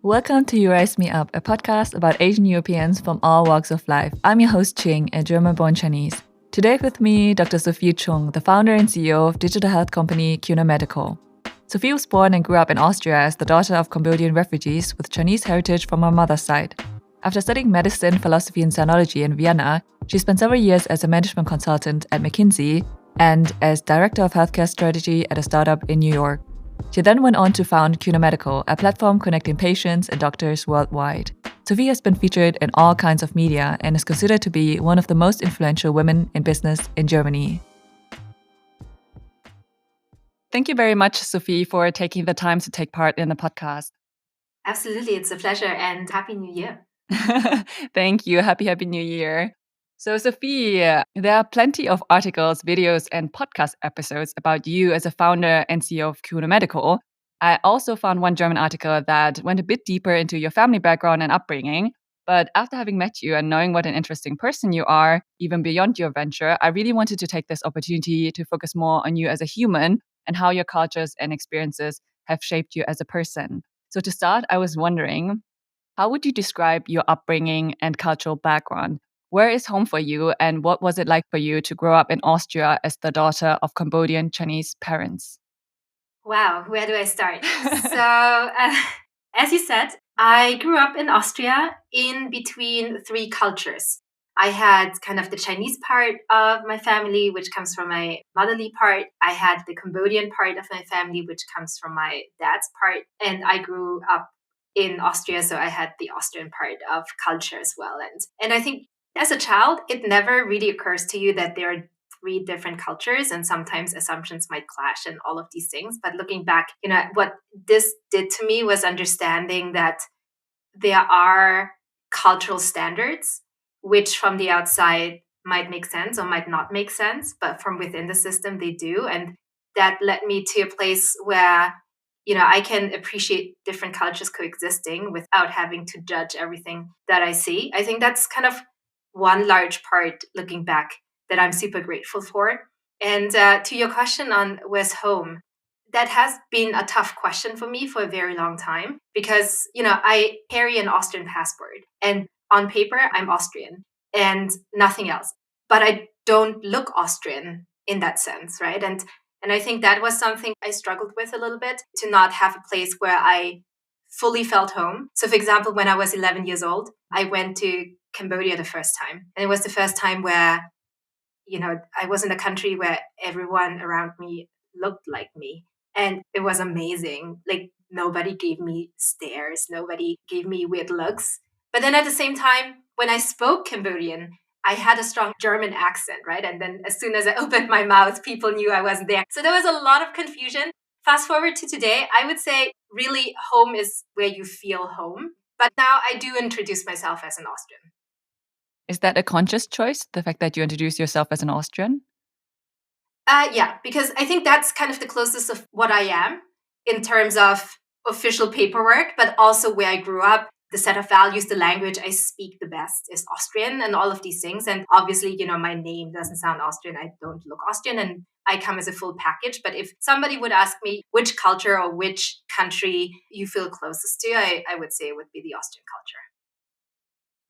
Welcome to You Rise Me Up, a podcast about Asian Europeans from all walks of life. I'm your host, Ching, a German-born Chinese. Today with me, Dr. Sophie Chung, the founder and CEO of digital health company CUNA Medical. Sophie was born and grew up in Austria as the daughter of Cambodian refugees with Chinese heritage from her mother's side. After studying medicine, philosophy, and sinology in Vienna, she spent several years as a management consultant at McKinsey and as director of healthcare strategy at a startup in New York. She then went on to found CUNA Medical, a platform connecting patients and doctors worldwide. Sophie has been featured in all kinds of media and is considered to be one of the most influential women in business in Germany. Thank you very much, Sophie, for taking the time to take part in the podcast. Absolutely. It's a pleasure and Happy New Year. Thank you. Happy New Year. So, Sophie, there are plenty of articles, videos, and podcast episodes about you as a founder and CEO of CUNA Medical. I also found one German article that went a bit deeper into your family background and upbringing. But after having met you and knowing what an interesting person you are, even beyond your venture, I really wanted to take this opportunity to focus more on you as a human and how your cultures and experiences have shaped you as a person. So, to start, I was wondering, how would you describe your upbringing and cultural background? Where is home for you, and what was it like for you to grow up in Austria as the daughter of Cambodian-Chinese parents? Wow, where do I start? As you said, I grew up in Austria in between three cultures. I had kind of the Chinese part of my family, which comes from my motherly part. I had the Cambodian part of my family, which comes from my dad's part. And I grew up in Austria, so I had the Austrian part of culture as well. And I think as a child, it never really occurs to you that there are three different cultures and sometimes assumptions might clash and all of these things. But looking back, what this did to me was understanding that there are cultural standards, which from the outside might make sense or might not make sense, but from within the system, they do. And that led me to a place where I can appreciate different cultures coexisting without having to judge everything that I see. I think that's kind of one large part looking back that I'm super grateful for. And to your question on where's home, that has been a tough question for me for a very long time because, I carry an Austrian passport and on paper, I'm Austrian and nothing else. But I don't look Austrian in that sense, right? And I think that was something I struggled with a little bit, to not have a place where I fully felt home. So, for example, when I was 11 years old, I went to Cambodia the first time. And it was the first time where, I was in a country where everyone around me looked like me. And it was amazing. Like, nobody gave me stares, nobody gave me weird looks. But then at the same time, when I spoke Cambodian, I had a strong German accent, right? And then as soon as I opened my mouth, people knew I wasn't there. So there was a lot of confusion. Fast forward to today, I would say really home is where you feel home. But now I do introduce myself as an Austrian. Is that a conscious choice, the fact that you introduce yourself as an Austrian? Yeah, because I think that's kind of the closest of what I am in terms of official paperwork, but also where I grew up, the set of values, the language I speak the best is Austrian and all of these things. And obviously, my name doesn't sound Austrian. I don't look Austrian and I come as a full package. But if somebody would ask me which culture or which country you feel closest to, I would say it would be the Austrian culture.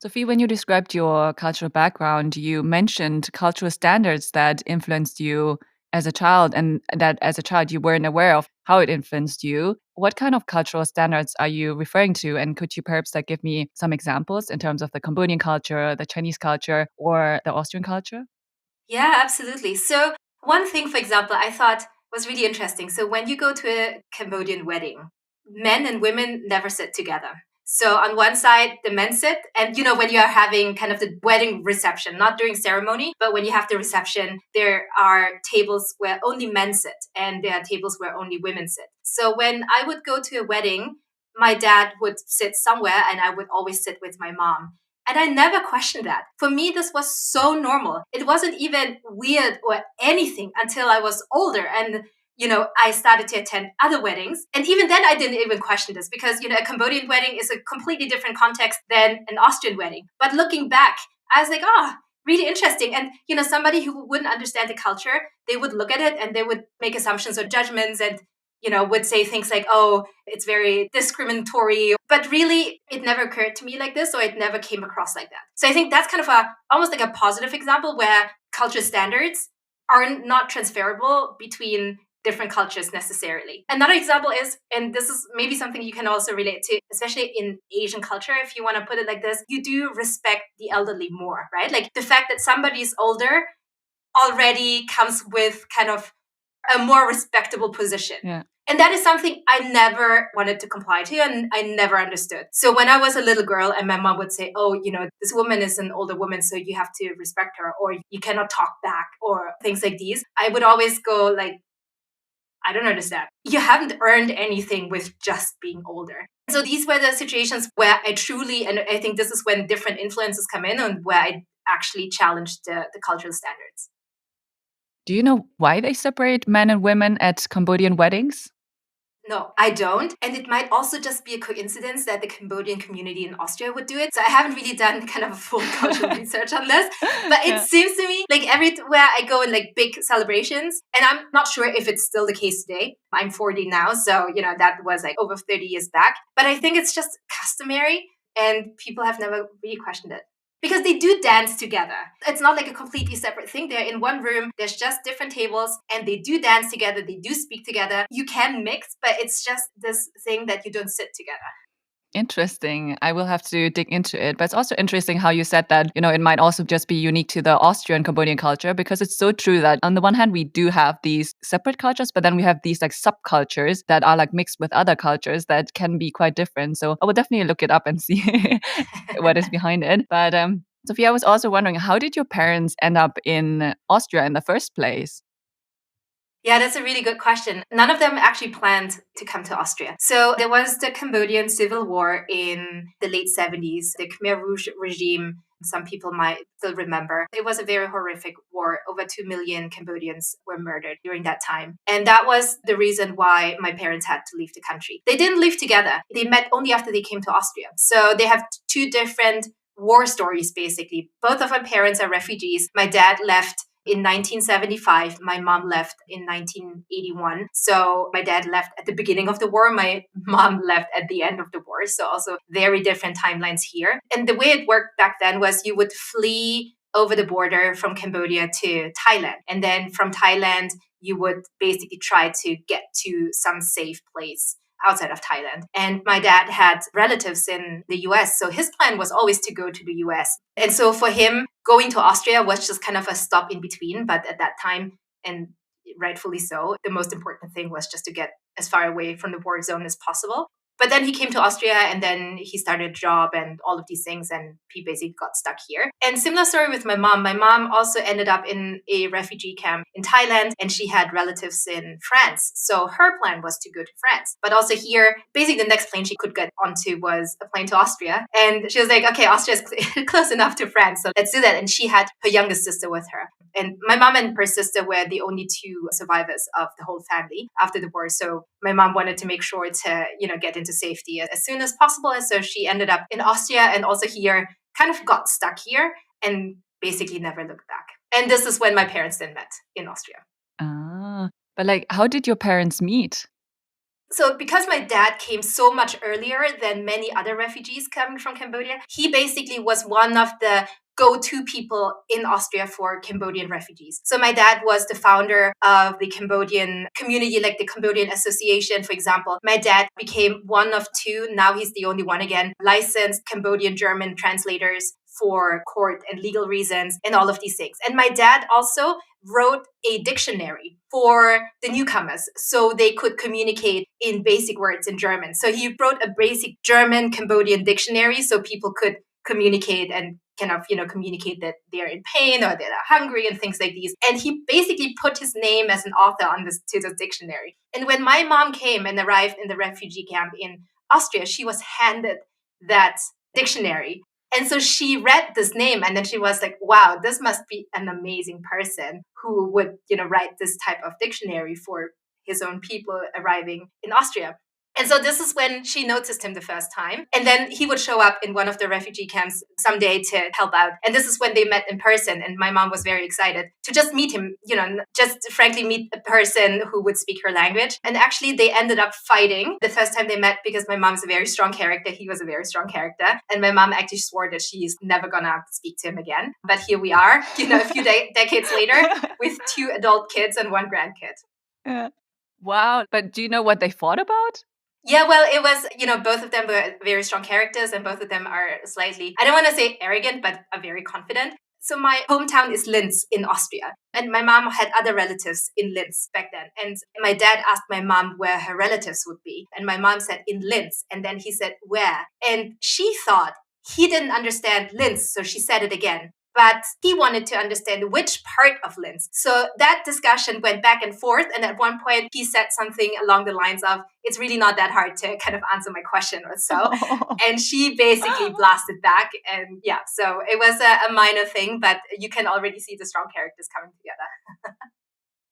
Sophie, when you described your cultural background, you mentioned cultural standards that influenced you as a child, and that as a child you weren't aware of how it influenced you. What kind of cultural standards are you referring to? And could you perhaps give me some examples in terms of the Cambodian culture, the Chinese culture, or the Austrian culture? Yeah, absolutely. So, one thing, for example, I thought was really interesting. So, when you go to a Cambodian wedding, men and women never sit together. So, on one side, the men sit, and when you are having kind of the wedding reception, not during ceremony, but when you have the reception, there are tables where only men sit, and there are tables where only women sit. So, when I would go to a wedding, my dad would sit somewhere, and I would always sit with my mom. And I never questioned that. For me, this was so normal. It wasn't even weird or anything until I was older. And I started to attend other weddings. And even then, I didn't even question this because, a Cambodian wedding is a completely different context than an Austrian wedding. But looking back, I was like, oh, really interesting. And, somebody who wouldn't understand the culture, they would look at it and they would make assumptions or judgments. And would say things like, oh, it's very discriminatory. But really, it never occurred to me like this, or it never came across like that. So I think that's kind of almost like a positive example where culture standards are not transferable between different cultures necessarily. Another example is, and this is maybe something you can also relate to, especially in Asian culture, if you want to put it like this, you do respect the elderly more, right? Like the fact that somebody is older already comes with kind of a more respectable position. Yeah. And that is something I never wanted to comply to and I never understood. So when I was a little girl and my mom would say, oh, this woman is an older woman, so you have to respect her, or you cannot talk back, or things like these, I would always go like, I don't understand. You haven't earned anything with just being older. So these were the situations where I truly, and I think this is when different influences come in and where I actually challenged the cultural standards. Do you know why they separate men and women at Cambodian weddings? No, I don't. And it might also just be a coincidence that the Cambodian community in Austria would do it. So I haven't really done kind of a full cultural research on this. But it seems to me like everywhere I go in like big celebrations, and I'm not sure if it's still the case today. I'm 40 now. So, that was like over 30 years back. But I think it's just customary and people have never really questioned it. Because they do dance together. It's not like a completely separate thing. They're in one room, there's just different tables, and they do dance together, they do speak together. You can mix, but it's just this thing that you don't sit together. Interesting. I will have to dig into it. But it's also interesting how you said that, it might also just be unique to the Austrian Cambodian culture, because it's so true that on the one hand, we do have these separate cultures, but then we have these like subcultures that are like mixed with other cultures that can be quite different. So I will definitely look it up and see what is behind it. But Sophia, I was also wondering, how did your parents end up in Austria in the first place? Yeah, that's a really good question. None of them actually planned to come to Austria. So there was the Cambodian Civil War in the late 70s, the Khmer Rouge regime. Some people might still remember. It was a very horrific war. Over 2 million Cambodians were murdered during that time. And that was the reason why my parents had to leave the country. They didn't live together. They met only after they came to Austria. So they have two different war stories, basically. Both of my parents are refugees. My dad left in 1975. My mom left in 1981. So my dad left at the beginning of the war. My mom left at the end of the war. So also very different timelines here. And the way it worked back then was you would flee over the border from Cambodia to Thailand. And then from Thailand, you would basically try to get to some safe place outside of Thailand. And my dad had relatives in the US. So his plan was always to go to the US. And so for him, going to Austria was just kind of a stop in between. But at that time, and rightfully so, the most important thing was just to get as far away from the war zone as possible. But then he came to Austria and then he started a job and all of these things, and he basically got stuck here. And similar story with my mom. My mom also ended up in a refugee camp in Thailand, and she had relatives in France. So her plan was to go to France. But also here, basically the next plane she could get onto was a plane to Austria. And she was like, okay, Austria is close enough to France, so let's do that. And she had her youngest sister with her. And my mom and her sister were the only two survivors of the whole family after the war. So my mom wanted to make sure to, get into safety as soon as possible. And so she ended up in Austria and also here, kind of got stuck here and basically never looked back. And this is when my parents then met in Austria. Ah, but like, how did your parents meet? So because my dad came so much earlier than many other refugees coming from Cambodia, he basically was one of the go-to people in Austria for Cambodian refugees. So my dad was the founder of the Cambodian community, like the Cambodian Association, for example. My dad became one of two, now he's the only one again, licensed Cambodian German translators for court and legal reasons and all of these things. And my dad also wrote a dictionary for the newcomers so they could communicate in basic words in German. So he wrote a basic German Cambodian dictionary so people could communicate and kind of, communicate that they're in pain or they're hungry and things like these. And he basically put his name as an author on this to the dictionary. And when my mom came and arrived in the refugee camp in Austria, she was handed that dictionary. And so she read this name and then she was like, wow, this must be an amazing person who would, write this type of dictionary for his own people arriving in Austria. And so this is when she noticed him the first time. And then he would show up in one of the refugee camps someday to help out. And this is when they met in person. And my mom was very excited to just meet him, just frankly meet a person who would speak her language. And actually, they ended up fighting the first time they met because my mom's a very strong character. He was a very strong character. And my mom actually swore that she's never going to speak to him again. But here we are, a few decades later with 2 adult kids and 1 grandkid. Yeah. Wow. But do you know what they fought about? Yeah, well, it was, both of them were very strong characters and both of them are slightly, I don't want to say arrogant, but are very confident. So my hometown is Linz in Austria. And my mom had other relatives in Linz back then. And my dad asked my mom where her relatives would be. And my mom said, in Linz. And then he said, where? And she thought he didn't understand Linz. So she said it again. But he wanted to understand which part of Linz. So that discussion went back and forth. And at one point, he said something along the lines of, it's really not that hard to kind of answer my question or so. And she basically blasted back. And yeah, so it was a minor thing, but you can already see the strong characters coming together.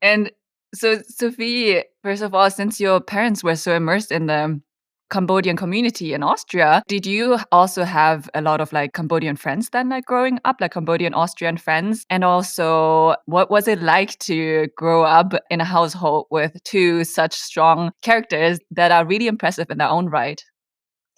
And so, Sophie, first of all, since your parents were so immersed in the Cambodian community in Austria, did you also have a lot of Cambodian friends then growing up, Cambodian Austrian friends? And also, what was it like to grow up in a household with 2 such strong characters that are really impressive in their own right?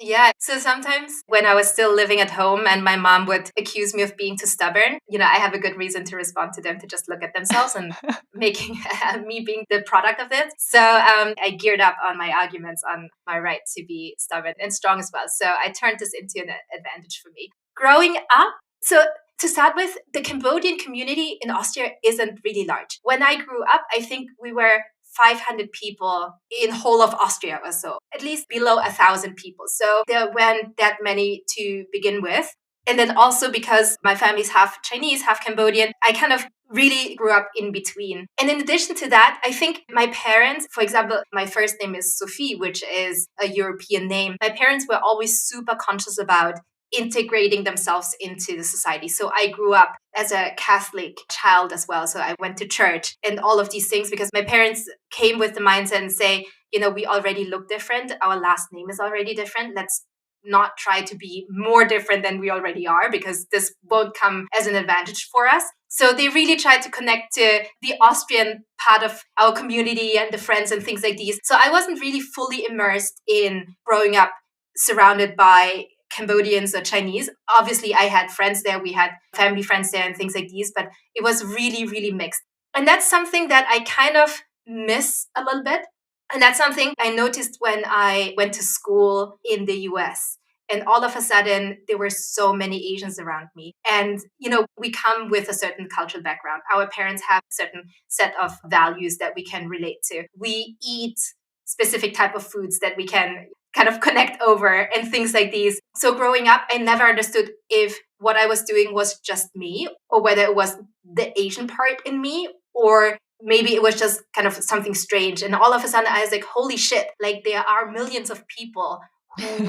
Yeah. So sometimes when I was still living at home and my mom would accuse me of being too stubborn, I have a good reason to respond to them to just look at themselves and making me being the product of it. So I geared up on my arguments on my right to be stubborn and strong as well. So I turned this into an advantage for me. Growing up, so to start with, the Cambodian community in Austria isn't really large. When I grew up, I think we were 500 people in whole of Austria or so, at least below 1,000 people. So there weren't that many to begin with. And then also because my family's half Chinese, half Cambodian, I kind of really grew up in between. And in addition to that, I think my parents, for example, my first name is Sophie, which is a European name. My parents were always super conscious about integrating themselves into the society. So I grew up as a Catholic child as well. So I went to church and all of these things because my parents came with the mindset and say, we already look different. Our last name is already different. Let's not try to be more different than we already are because this won't come as an advantage for us. So they really tried to connect to the Austrian part of our community and the friends and things like these. So I wasn't really fully immersed in growing up surrounded by Cambodians or Chinese. Obviously, I had friends there. We had family friends there and things like these, but it was really, really mixed. And that's something that I kind of miss a little bit. And that's something I noticed when I went to school in the US. And all of a sudden, there were so many Asians around me. And, we come with a certain cultural background. Our parents have a certain set of values that we can relate to. We eat specific type of foods that we can kind of connect over and things like these. So growing up, I never understood if what I was doing was just me or whether it was the Asian part in me or maybe it was just kind of something strange. And all of a sudden I was like, holy shit, there are millions of people who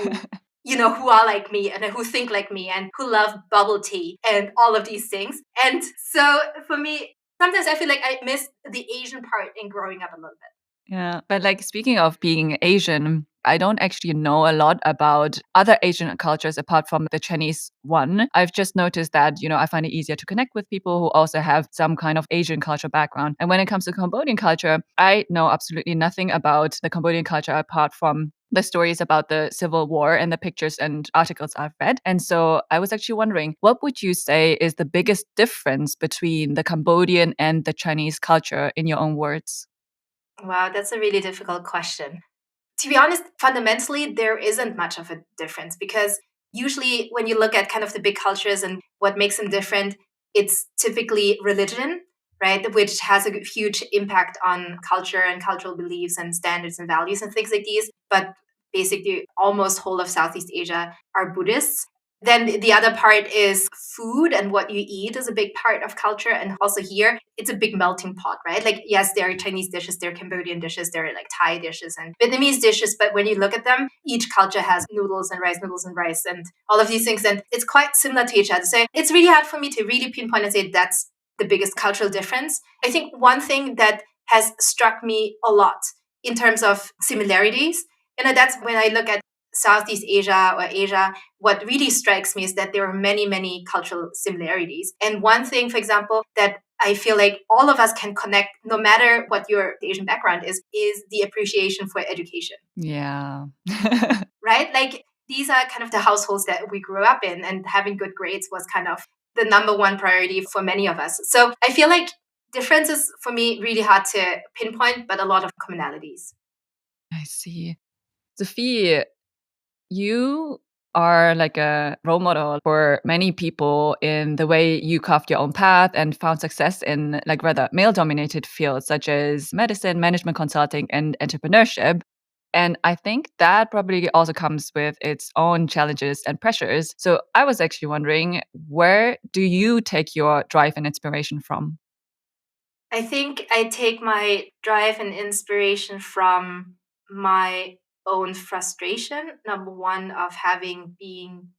who are like me and who think like me and who love bubble tea and all of these things. And so for me, sometimes I feel like I miss the Asian part in growing up a little bit. Yeah, but speaking of being Asian, I don't actually know a lot about other Asian cultures apart from the Chinese one. I've just noticed that, I find it easier to connect with people who also have some kind of Asian culture background. And when it comes to Cambodian culture, I know absolutely nothing about the Cambodian culture apart from the stories about the civil war and the pictures and articles I've read. And so I was actually wondering, what would you say is the biggest difference between the Cambodian and the Chinese culture in your own words? Wow, that's a really difficult question. To be honest, fundamentally, there isn't much of a difference because usually when you look at kind of the big cultures and what makes them different, it's typically religion, right? Which has a huge impact on culture and cultural beliefs and standards and values and things like these. But basically, almost whole of Southeast Asia are Buddhists. Then the other part is food and what you eat is a big part of culture. And also here, it's a big melting pot, right? Yes, there are Chinese dishes, there are Cambodian dishes, there are Thai dishes and Vietnamese dishes. But when you look at them, each culture has noodles and rice and all of these things. And it's quite similar to each other. So it's really hard for me to really pinpoint and say that's the biggest cultural difference. I think one thing that has struck me a lot in terms of similarities That's when I look at Southeast Asia or Asia, what really strikes me is that there are many, many cultural similarities. And one thing, for example, that I feel like all of us can connect, no matter what your Asian background is the appreciation for education. Yeah. Right? Like these are kind of the households that we grew up in, and having good grades was kind of the number one priority for many of us. So I feel like differences for me really hard to pinpoint, but a lot of commonalities. I see. Sophie, you are like a role model for many people in the way you carved your own path and found success in like rather male dominated fields such as medicine, management consulting, and entrepreneurship. And I think that probably also comes with its own challenges and pressures. So I was actually wondering, where do you take your drive and inspiration from? I think I take my drive and inspiration from my own frustration. Number one, of having been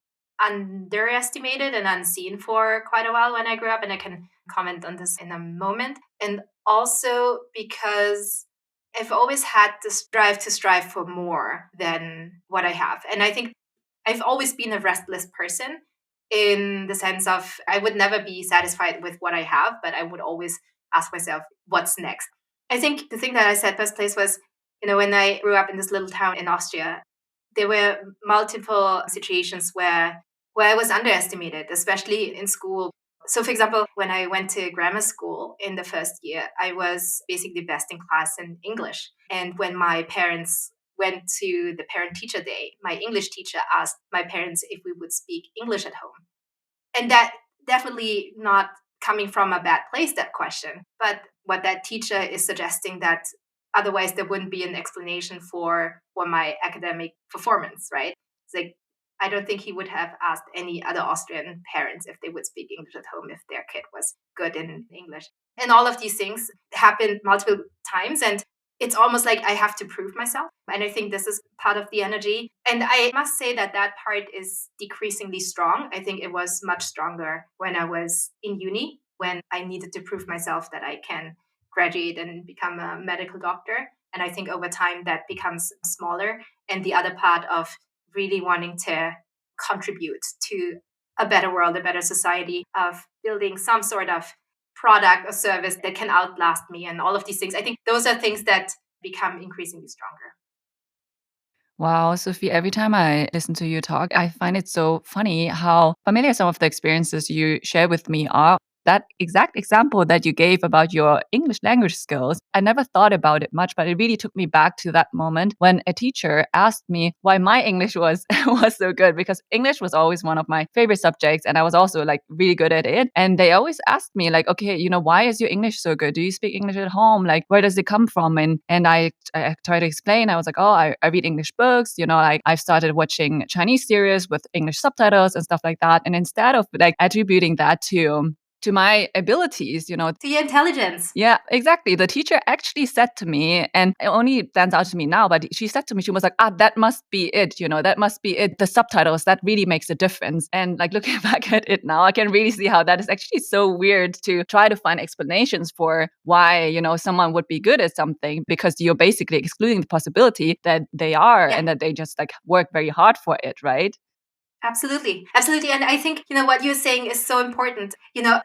underestimated and unseen for quite a while when I grew up, and I can comment on this in a moment. And also because I've always had this drive to strive for more than what I have. And I think I've always been a restless person, in the sense of I would never be satisfied with what I have, but I would always ask myself, what's next? I think the thing that I said best place was, when I grew up in this little town in Austria, there were multiple situations where I was underestimated, especially in school. So, for example, when I went to grammar school in the first year, I was basically best in class in English. And when my parents went to the parent teacher day, my English teacher asked my parents if we would speak English at home. And that definitely not coming from a bad place, that question. But what that teacher is suggesting, that otherwise there wouldn't be an explanation for my academic performance, right? It's like, I don't think he would have asked any other Austrian parents if they would speak English at home if their kid was good in English. And all of these things happened multiple times. And it's almost like I have to prove myself. And I think this is part of the energy. And I must say that that part is decreasingly strong. I think it was much stronger when I was in uni, when I needed to prove myself that I can graduate and become a medical doctor. And I think over time that becomes smaller. And the other part of really wanting to contribute to a better world, a better society, of building some sort of product or service that can outlast me, and all of these things. I think those are things that become increasingly stronger. Wow, Sophie, every time I listen to you talk, I find it so funny how familiar some of the experiences you share with me are. That exact example that you gave about your English language skills, I never thought about it much, but it really took me back to that moment when a teacher asked me why my English was was so good, because English was always one of my favorite subjects and I was also like really good at it. And they always asked me like, okay, why is your English so good? Do you speak English at home? Like, where does it come from? And I tried to explain. I was like, oh, I read English books, like I've started watching Chinese series with English subtitles and stuff like that. And instead of like attributing that to my abilities, To your intelligence. yeah, exactly. The teacher actually said to me, and it only stands out to me now, but she said to me, she was like, that must be it, that must be it. The subtitles, that really makes a difference. And like looking back at it now, I can really see how that is actually so weird to try to find explanations for why, someone would be good at something, because you're basically excluding the possibility that they are Yeah. and that they just like work very hard for it, right? Absolutely. Absolutely. And I think, what you're saying is so important.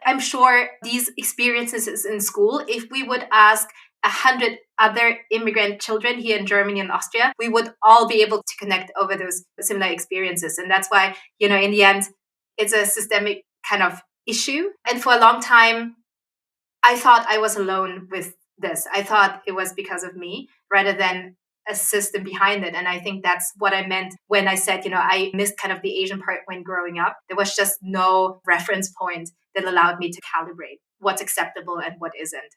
I'm sure these experiences in school, if we would ask 100 other immigrant children here in Germany and Austria, we would all be able to connect over those similar experiences. And that's why, in the end, it's a systemic kind of issue. And for a long time, I thought I was alone with this. I thought it was because of me rather than a system behind it. And I think that's what I meant when I said, I missed kind of the Asian part when growing up. There was just no reference point that allowed me to calibrate what's acceptable and what isn't.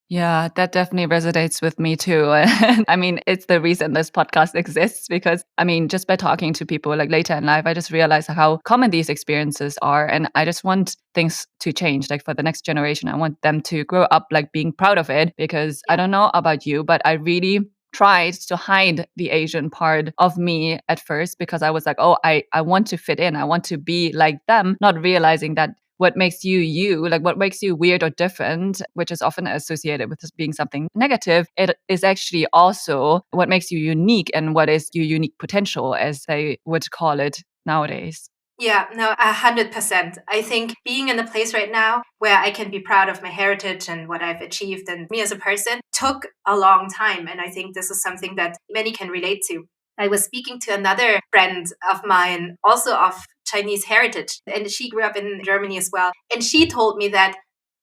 Yeah, that definitely resonates with me too. And I mean, it's the reason this podcast exists because, I mean, just by talking to people like later in life, I just realized how common these experiences are. And I just want things to change. Like for the next generation, I want them to grow up like being proud of it, because I don't know about you, but I really tried to hide the Asian part of me at first, because I was like, oh, I want to fit in. I want to be like them, not realizing that what makes you you, like what makes you weird or different, which is often associated with this being something negative, it is actually also what makes you unique and what is your unique potential, as they would call it nowadays. Yeah, no, 100%. I think being in a place right now where I can be proud of my heritage and what I've achieved and me as a person took a long time. And I think this is something that many can relate to. I was speaking to another friend of mine, also of Chinese heritage, and she grew up in Germany as well. And she told me that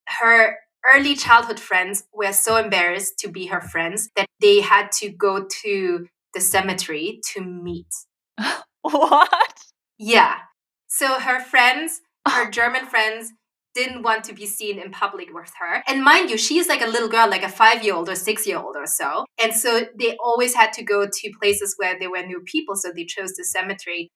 her early childhood friends were so embarrassed to be her friends that they had to go to the cemetery to meet. What? Yeah. So her friends, her German friends, didn't want to be seen in public with her. And mind you, she's like a little girl, like a 5-year-old or 6-year-old or so. And so they always had to go to places where there were new people. So they chose the cemetery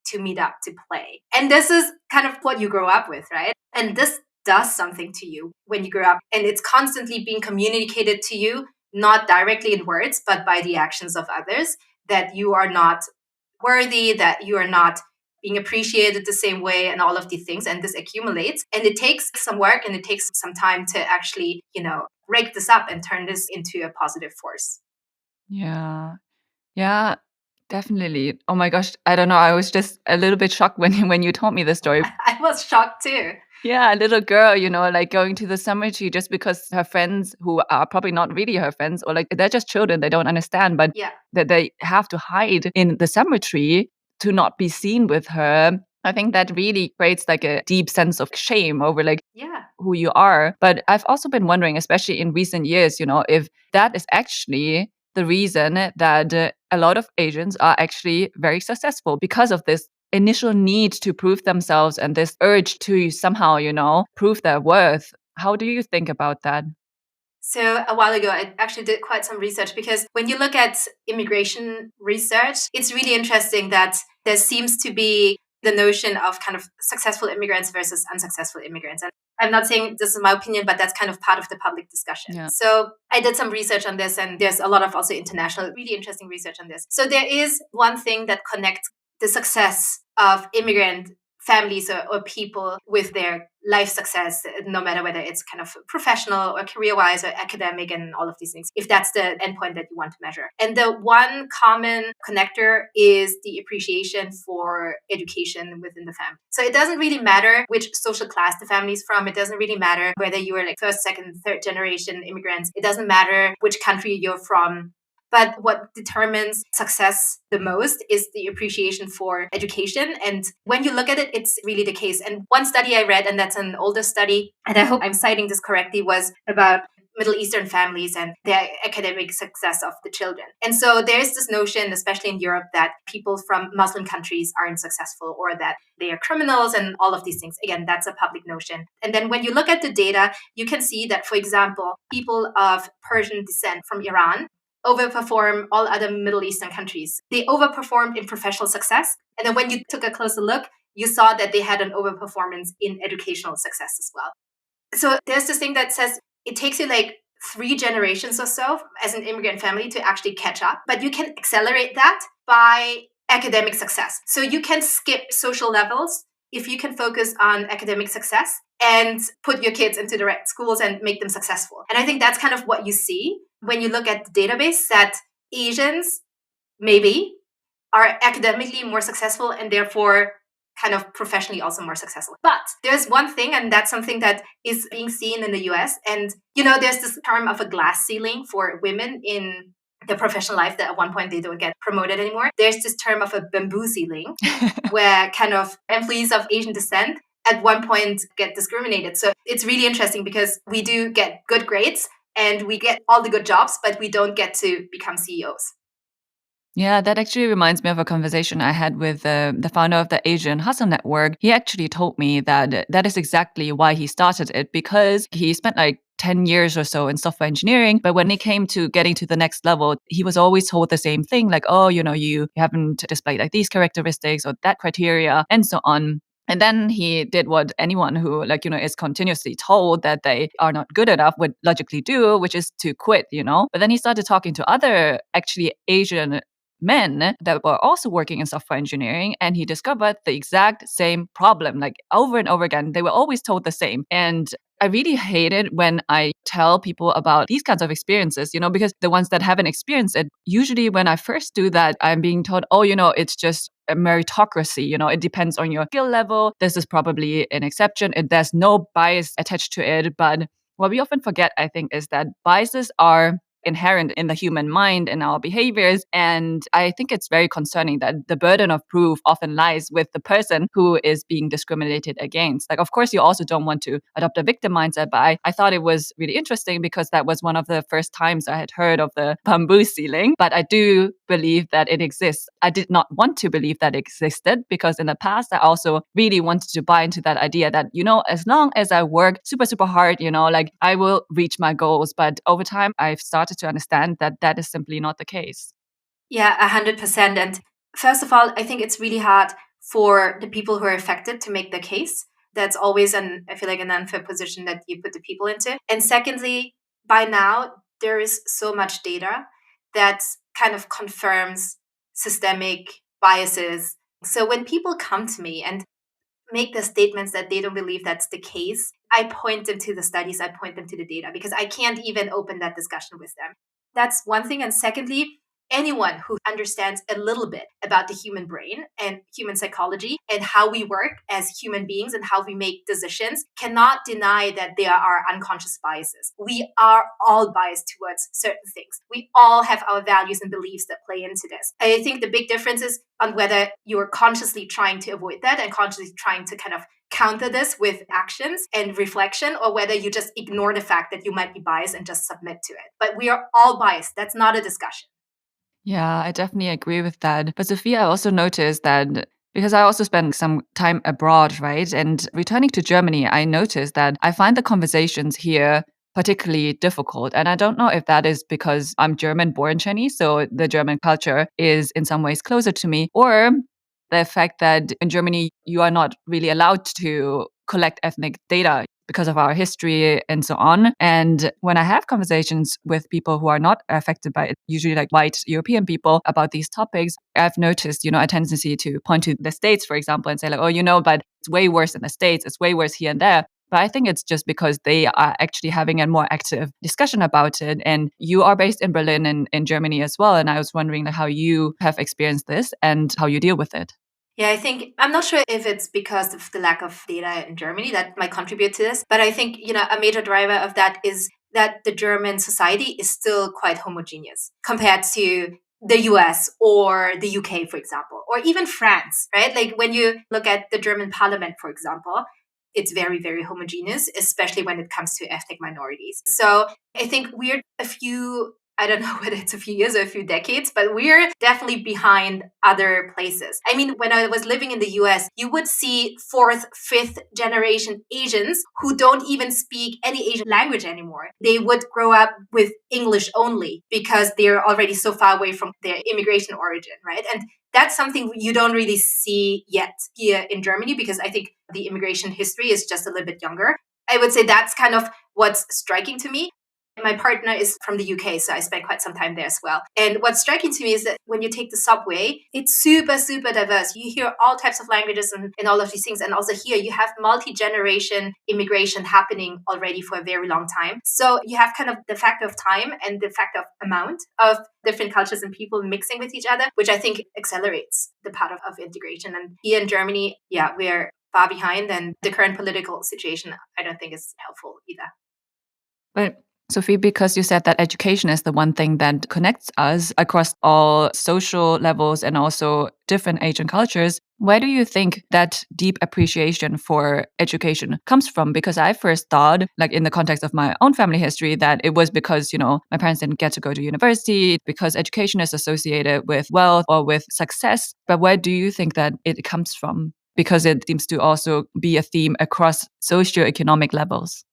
to meet up to play. And this is kind of what you grow up with, right? And this does something to you when you grow up. And it's constantly being communicated to you, not directly in words, but by the actions of others, that you are not worthy, that you are not being appreciated the same way, and all of these things. And this accumulates. And it takes some work and it takes some time to actually, break this up and turn this into a positive force. Yeah. Yeah, definitely. Oh my gosh, I don't know. I was just a little bit shocked when you told me the story. I was shocked too. Yeah, a little girl, like going to the cemetery just because her friends, who are probably not really her friends, or like they're just children, they don't understand, but Yeah. that they have to hide in the cemetery to not be seen with her. I think that really creates like a deep sense of shame over like Yeah. who you are. But I've also been wondering, especially in recent years, if that is actually the reason that a lot of Asians are actually very successful because of this initial need to prove themselves and this urge to somehow, prove their worth. How do you think about that? So a while ago, I actually did quite some research because when you look at immigration research, it's really interesting that there seems to be the notion of kind of successful immigrants versus unsuccessful immigrants. And I'm not saying this is my opinion, but that's kind of part of the public discussion. Yeah. So I did some research on this, and there's a lot of also international, really interesting research on this. So there is one thing that connects the success of immigrant families or people with their life success, no matter whether it's kind of professional or career-wise or academic and all of these things, if that's the endpoint that you want to measure. And the one common connector is the appreciation for education within the family. So it doesn't really matter which social class the family is from. It doesn't really matter whether you are like first, second, third generation immigrants. It doesn't matter which country you're from. But what determines success the most is the appreciation for education. And when you look at it, it's really the case. And one study I read, and that's an older study, and I hope I'm citing this correctly, was about Middle Eastern families and their academic success of the children. And so there's this notion, especially in Europe, that people from Muslim countries aren't successful or that they are criminals and all of these things. Again, that's a public notion. And then when you look at the data, you can see that, for example, people of Persian descent from Iran overperform all other Middle Eastern countries. They overperformed in professional success. And then when you took a closer look, you saw that they had an overperformance in educational success as well. So there's this thing that says it takes you like 3 generations or so as an immigrant family to actually catch up, but you can accelerate that by academic success. So you can skip social levels if you can focus on academic success and put your kids into the right schools and make them successful. And I think that's kind of what you see when you look at the database, that Asians maybe are academically more successful and therefore kind of professionally also more successful. But there's one thing, and that's something that is being seen in the US. And, there's this term of a glass ceiling for women in the professional life that at one point they don't get promoted anymore. There's this term of a bamboo ceiling where kind of employees of Asian descent at one point get discriminated. So it's really interesting because we do get good grades and we get all the good jobs, but we don't get to become CEOs. Yeah, that actually reminds me of a conversation I had with the founder of the Asian Hustle Network. He actually told me that that is exactly why he started it, because he spent like 10 years or so in software engineering. But when it came to getting to the next level, he was always told the same thing, like, oh, you haven't displayed like these characteristics or that criteria and so on. And then he did what anyone who is continuously told that they are not good enough would logically do, which is to quit. But then he started talking to other actually Asian men that were also working in software engineering, and he discovered the exact same problem, like over and over again. They were always told the same. And I really hate it when I tell people about these kinds of experiences, because the ones that haven't experienced it, usually when I first do that, I'm being told, oh, it's just a meritocracy. It depends on your skill level. This is probably an exception. There's no bias attached to it. But what we often forget, I think, is that biases are inherent in the human mind and our behaviors. And I think it's very concerning that the burden of proof often lies with the person who is being discriminated against. Like, of course, you also don't want to adopt a victim mindset, but I thought it was really interesting because that was one of the first times I had heard of the bamboo ceiling. But I do believe that it exists. I did not want to believe that it existed because in the past, I also really wanted to buy into that idea that, as long as I work super, super hard, like I will reach my goals. But over time, I've started to understand that that is simply not the case. Yeah, 100%. And first of all, I think it's really hard for the people who are affected to make the case. That's always I feel like an unfair position that you put the people into. And secondly, by now, there is so much data that kind of confirms systemic biases. So when people come to me and make the statements that they don't believe that's the case, I point them to the studies, I point them to the data, because I can't even open that discussion with them. That's one thing. And secondly, anyone who understands a little bit about the human brain and human psychology and how we work as human beings and how we make decisions cannot deny that there are unconscious biases. We are all biased towards certain things. We all have our values and beliefs that play into this. I think the big difference is on whether you're consciously trying to avoid that and consciously trying to kind of counter this with actions and reflection, or whether you just ignore the fact that you might be biased and just submit to it. But we are all biased. That's not a discussion. Yeah, I definitely agree with that. But Sophia, I also noticed that because I also spent some time abroad, right? And returning to Germany, I noticed that I find the conversations here particularly difficult. And I don't know if that is because I'm German born Chinese, so the German culture is in some ways closer to me, or the fact that in Germany, you are not really allowed to collect ethnic data because of our history and so on. And when I have conversations with people who are not affected by it, usually like white European people about these topics, I've noticed, a tendency to point to the States, for example, and say like, oh, but it's way worse in the States. It's way worse here and there. But I think it's just because they are actually having a more active discussion about it. And you are based in Berlin and in Germany as well. And I was wondering like, how you have experienced this and how you deal with it. Yeah, I think I'm not sure if it's because of the lack of data in Germany that might contribute to this, but I think, a major driver of that is that the German society is still quite homogeneous compared to the US or the UK, for example, or even France, right? Like when you look at the German parliament, for example, it's very, very homogeneous, especially when it comes to ethnic minorities. So I think we're I don't know whether it's a few years or a few decades, but we're definitely behind other places. I mean, when I was living in the US, you would see fourth, fifth generation Asians who don't even speak any Asian language anymore. They would grow up with English only because they're already so far away from their immigration origin, right? And that's something you don't really see yet here in Germany because I think the immigration history is just a little bit younger. I would say that's kind of what's striking to me. My partner is from the UK, so I spent quite some time there as well. And what's striking to me is that when you take the subway, it's super, super diverse. You hear all types of languages and all of these things. And also here, you have multi-generation immigration happening already for a very long time. So you have kind of the factor of time and the factor of amount of different cultures and people mixing with each other, which I think accelerates the part of integration. And here in Germany, yeah, we're far behind. And the current political situation, I don't think is helpful either. But Sophie, because you said that education is the one thing that connects us across all social levels and also different Asian cultures, where do you think that deep appreciation for education comes from? Because I first thought, like in the context of my own family history, that it was because, my parents didn't get to go to university, because education is associated with wealth or with success. But where do you think that it comes from? Because it seems to also be a theme across socioeconomic levels.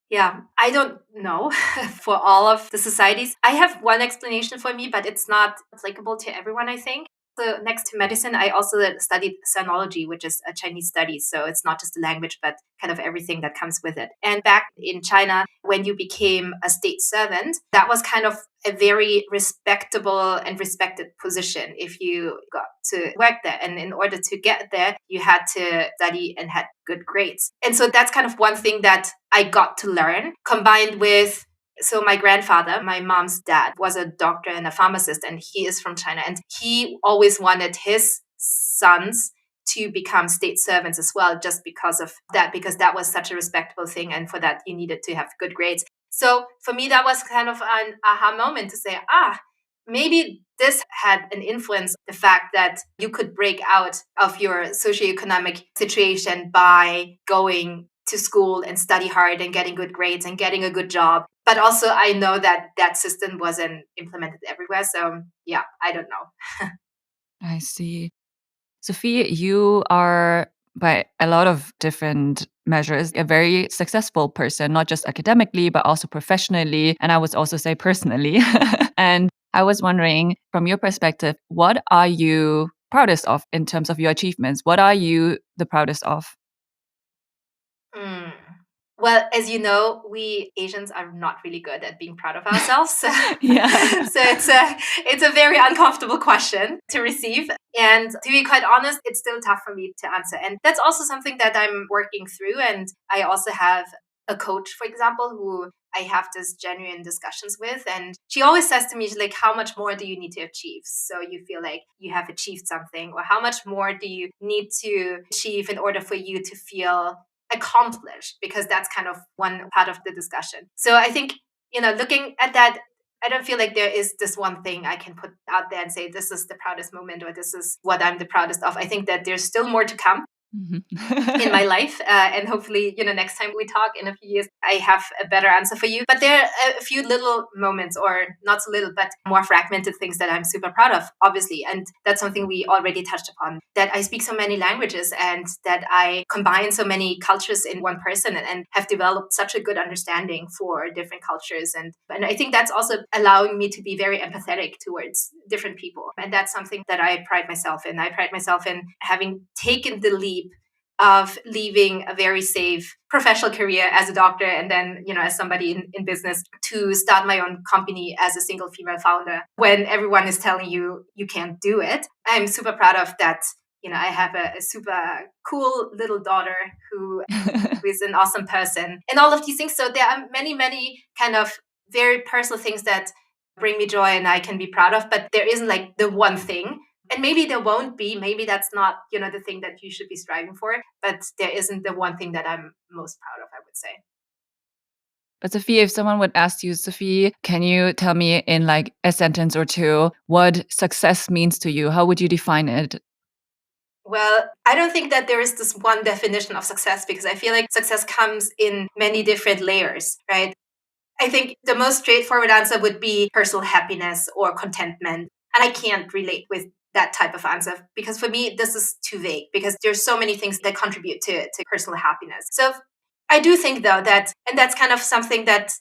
Yeah, I don't know for all of the societies. I have one explanation for me, but it's not applicable to everyone, I think. So next to medicine, I also studied sinology, which is a Chinese study. So it's not just the language, but kind of everything that comes with it. And back in China, when you became a state servant, that was kind of a very respectable and respected position if you got to work there. And in order to get there, you had to study and had good grades. And so that's kind of one thing that I got to learn, combined with so my grandfather, my mom's dad, was a doctor and a pharmacist, and he is from China. And he always wanted his sons to become state servants as well, just because that was such a respectable thing. And for that, you needed to have good grades. So for me, that was kind of an aha moment to say, maybe this had an influence, the fact that you could break out of your socioeconomic situation by going to school and study hard and getting good grades and getting a good job. But also, I know that that system wasn't implemented everywhere. So, yeah, I don't know. I see. Sophie, you are, by a lot of different measures, a very successful person, not just academically, but also professionally. And I would also say personally. And I was wondering, from your perspective, what are you proudest of in terms of your achievements? What are you the proudest of? Mm. Well, as you know, we Asians are not really good at being proud of ourselves. Yeah. So it's a very uncomfortable question to receive. And to be quite honest, it's still tough for me to answer. And that's also something that I'm working through. And I also have a coach, for example, who I have this genuine discussions with. And she always says to me, she's like, how much more do you need to achieve? So you feel like you have achieved something, or how much more do you need to achieve in order for you to feel accomplished, because that's kind of one part of the discussion. So I think, looking at that, I don't feel like there is this one thing I can put out there and say, this is the proudest moment, or this is what I'm the proudest of. I think that there's still more to come in my life. And hopefully, next time we talk in a few years, I have a better answer for you. But there are a few little moments, or not so little, but more fragmented things that I'm super proud of, obviously. And that's something we already touched upon, that I speak so many languages and that I combine so many cultures in one person, and have developed such a good understanding for different cultures. And I think that's also allowing me to be very empathetic towards different people. And that's something that I pride myself in. I pride myself in having taken the leap of leaving a very safe professional career as a doctor, and then, as somebody in business, to start my own company as a single female founder when everyone is telling you you can't do it. I'm super proud of that. I have a super cool little daughter who is an awesome person, and all of these things. So there are many, many kind of very personal things that bring me joy and I can be proud of, but there isn't like the one thing. And maybe there won't be, maybe that's not, the thing that you should be striving for, but there isn't the one thing that I'm most proud of, I would say. But Sophie, if someone would ask you, Sophie, can you tell me in like a sentence or two what success means to you? How would you define it? Well, I don't think that there is this one definition of success, because I feel like success comes in many different layers, right? I think the most straightforward answer would be personal happiness or contentment. And I can't relate with that type of answer, because for me, this is too vague, because there's so many things that contribute to personal happiness. So I do think, though, that, and that's kind of something that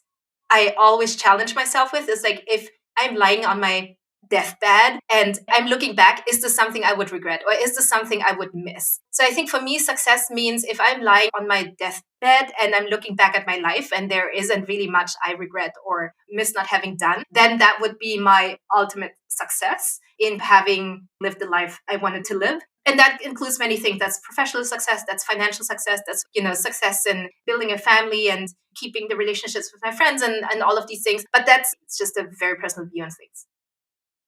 I always challenge myself with, is like, if I'm lying on my deathbed and I'm looking back, is this something I would regret, or is this something I would miss? So I think for me, success means if I'm lying on my deathbed and I'm looking back at my life and there isn't really much I regret or miss not having done, then that would be my ultimate success in having lived the life I wanted to live. And that includes many things. That's professional success, that's financial success, that's, success in building a family and keeping the relationships with my friends, and all of these things. But it's just a very personal view on things.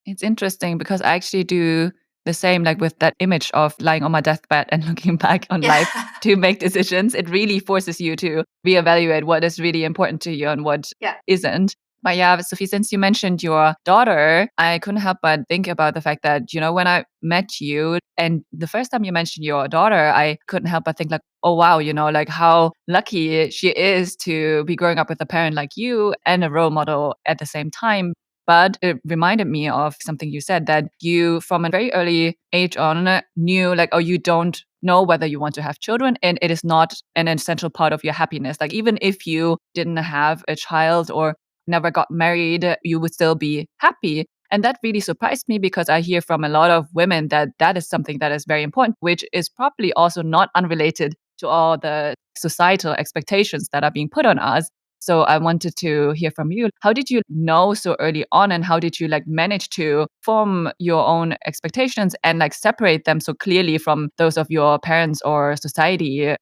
It's interesting because I actually do the same, like with that image of lying on my deathbed and looking back on life to make decisions. It really forces you to reevaluate what is really important to you and what isn't. But yeah, Sophie, since you mentioned your daughter, I couldn't help but think about the fact that, when I met you and the first time you mentioned your daughter, I couldn't help but think like, oh, wow, like how lucky she is to be growing up with a parent like you and a role model at the same time. But it reminded me of something you said, that you, from a very early age on, knew like, oh, you don't know whether you want to have children, and it is not an essential part of your happiness. Like, even if you didn't have a child or never got married, you would still be happy. And that really surprised me because I hear from a lot of women that that is something that is very important, which is probably also not unrelated to all the societal expectations that are being put on us. So I wanted to hear from you. How did you know so early on, and how did you manage to form your own expectations and separate them so clearly from those of your parents or society?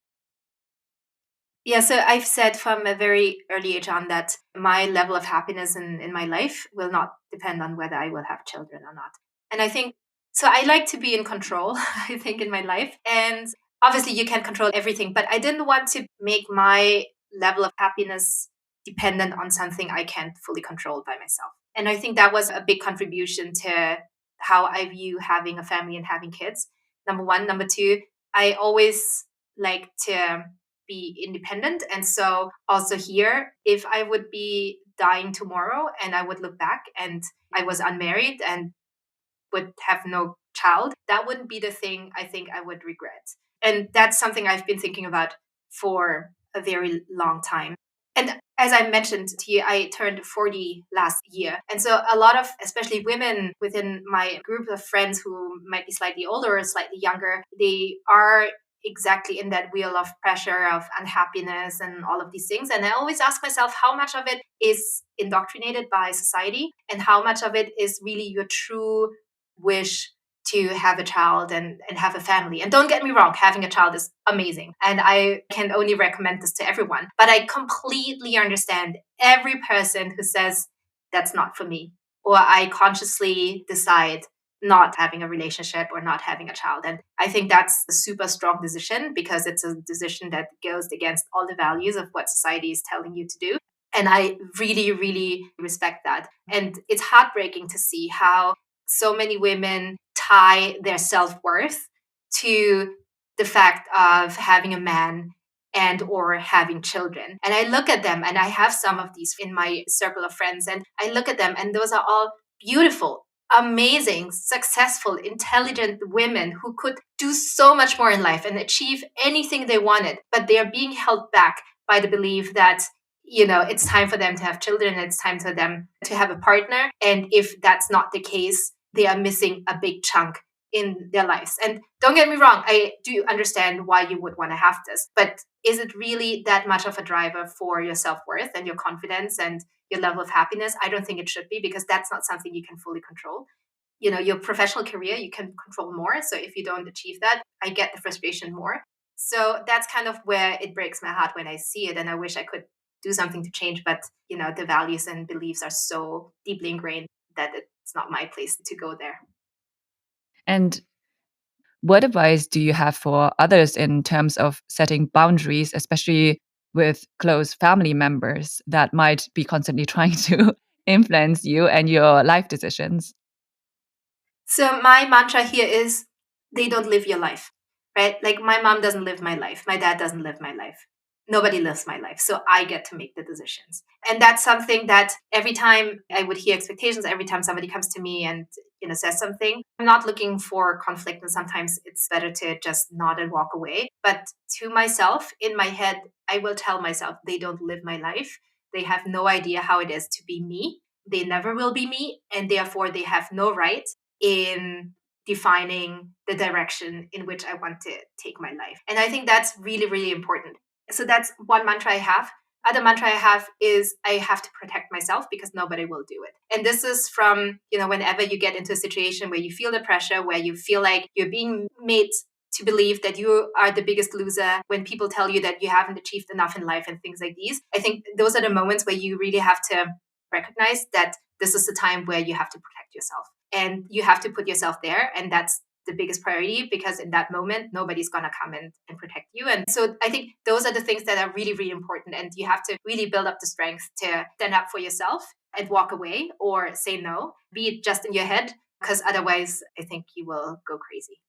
Yeah, so I've said from a very early age on that my level of happiness in my life will not depend on whether I will have children or not. And I think so. I like to be in control, I think, in my life. And obviously, you can't control everything, but I didn't want to make my level of happiness dependent on something I can't fully control by myself. And I think that was a big contribution to how I view having a family and having kids. Number one. Number two, I always like to be independent. And so also here, if I would be dying tomorrow and I would look back and I was unmarried and would have no child, that wouldn't be the thing I think I would regret. And that's something I've been thinking about for a very long time. And as I mentioned to you, I turned 40 last year. And so a lot of, especially women within my group of friends who might be slightly older or slightly younger, they are exactly in that wheel of pressure of unhappiness and all of these things. And I always ask myself how much of it is indoctrinated by society and how much of it is really your true wish to have a child and have a family. And don't get me wrong, having a child is amazing. And I can only recommend this to everyone. But I completely understand every person who says, that's not for me. Or I consciously decide not having a relationship or not having a child. And I think that's a super strong decision because it's a decision that goes against all the values of what society is telling you to do. And I really, really respect that. And it's heartbreaking to see how so many women tie their self-worth to the fact of having a man and or having children. And I look at them, and I have some of these in my circle of friends, and I look at them, and those are all beautiful, amazing, successful, intelligent women who could do so much more in life and achieve anything they wanted, but they are being held back by the belief that it's time for them to have children, it's time for them to have a partner, and if that's not the case, they are missing a big chunk in their lives. And don't get me wrong, I do understand why you would want to have this, but is it really that much of a driver for your self-worth and your confidence and your level of happiness? I don't think it should be, because that's not something you can fully control. Your professional career, you can control more. So if you don't achieve that, I get the frustration more. So that's kind of where it breaks my heart when I see it. And I wish I could do something to change. But, the values and beliefs are so deeply ingrained that it's not my place to go there. And what advice do you have for others in terms of setting boundaries, especially with close family members that might be constantly trying to influence you and your life decisions? So my mantra here is they don't live your life, right? Like my mom doesn't live my life. My dad doesn't live my life. Nobody lives my life. So I get to make the decisions. And that's something that every time I would hear expectations, every time somebody comes to me and says something, I'm not looking for conflict. And sometimes it's better to just nod and walk away. But to myself, in my head, I will tell myself they don't live my life. They have no idea how it is to be me. They never will be me. And therefore, they have no right in defining the direction in which I want to take my life. And I think that's really, really important. So that's one mantra I have. Other mantra I have is I have to protect myself because nobody will do it. And this is from, whenever you get into a situation where you feel the pressure, where you feel like you're being made to believe that you are the biggest loser, when people tell you that you haven't achieved enough in life and things like these. I think those are the moments where you really have to recognize that this is the time where you have to protect yourself. And you have to put yourself there. And that's the biggest priority, because in that moment, nobody's going to come and protect you. And so I think those are the things that are really, really important. And you have to really build up the strength to stand up for yourself and walk away or say no, be it just in your head, because otherwise I think you will go crazy.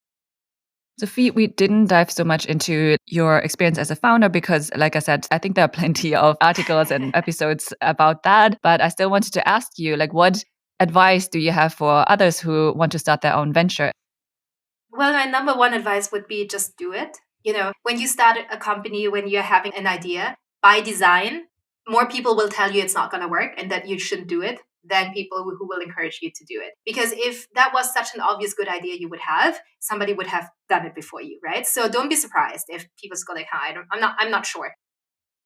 Sophie, we didn't dive so much into your experience as a founder because, like I said, I think there are plenty of articles and episodes about that. But I still wanted to ask you, what advice do you have for others who want to start their own venture? Well, my number one advice would be just do it. When you start a company, when you're having an idea, by design, more people will tell you it's not going to work and that you shouldn't do it than people who will encourage you to do it. Because if that was such an obvious good idea you would have, somebody would have done it before you, right? So don't be surprised if people go like, I'm not sure.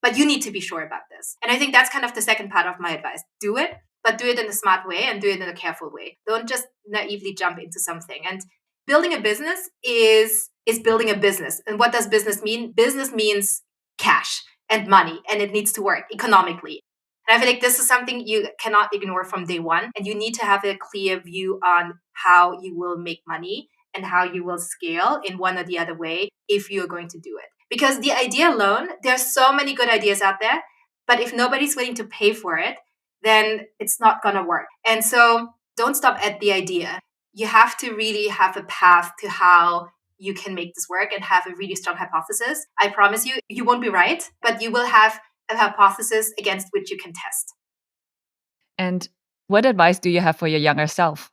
But you need to be sure about this. And I think that's kind of the second part of my advice. Do it, but do it in a smart way and do it in a careful way. Don't just naively jump into something. And building a business is building a business. And what does business mean? Business means cash and money, and it needs to work economically. And I feel like this is something you cannot ignore from day one. And you need to have a clear view on how you will make money and how you will scale in one or the other way if you're going to do it. Because the idea alone, there's so many good ideas out there, but if nobody's willing to pay for it, then it's not going to work. And so don't stop at the idea. You have to really have a path to how you can make this work and have a really strong hypothesis. I promise you, you won't be right, but you will have a hypothesis against which you can test. And what advice do you have for your younger self?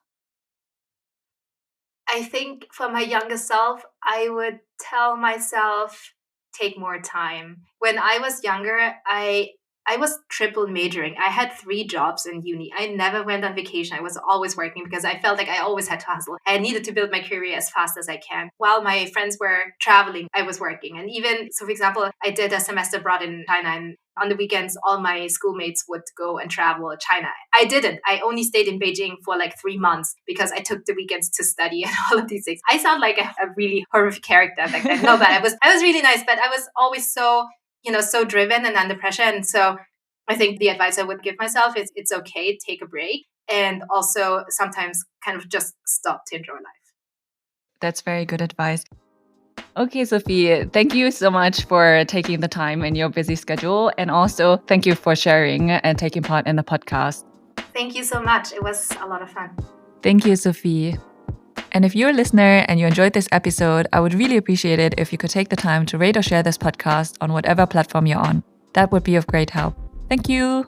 I think for my younger self, I would tell myself, take more time. When I was younger, I was triple majoring. I had 3 jobs in uni. I never went on vacation. I was always working because I felt like I always had to hustle. I needed to build my career as fast as I can. While my friends were traveling, I was working. And even, so for example, I did a semester abroad in China, and on the weekends, all my schoolmates would go and travel to China. I didn't. I only stayed in Beijing for like 3 months because I took the weekends to study and all of these things. I sound like a really horrific character back then. No, but I was really nice, but I was always so driven and under pressure. And so I think the advice I would give myself is it's okay, take a break, and also sometimes kind of just stop to enjoy life. That's very good advice. Okay, Sophie, thank you so much for taking the time in your busy schedule. And also thank you for sharing and taking part in the podcast. Thank you so much. It was a lot of fun. Thank you, Sophie. And if you're a listener and you enjoyed this episode, I would really appreciate it if you could take the time to rate or share this podcast on whatever platform you're on. That would be of great help. Thank you.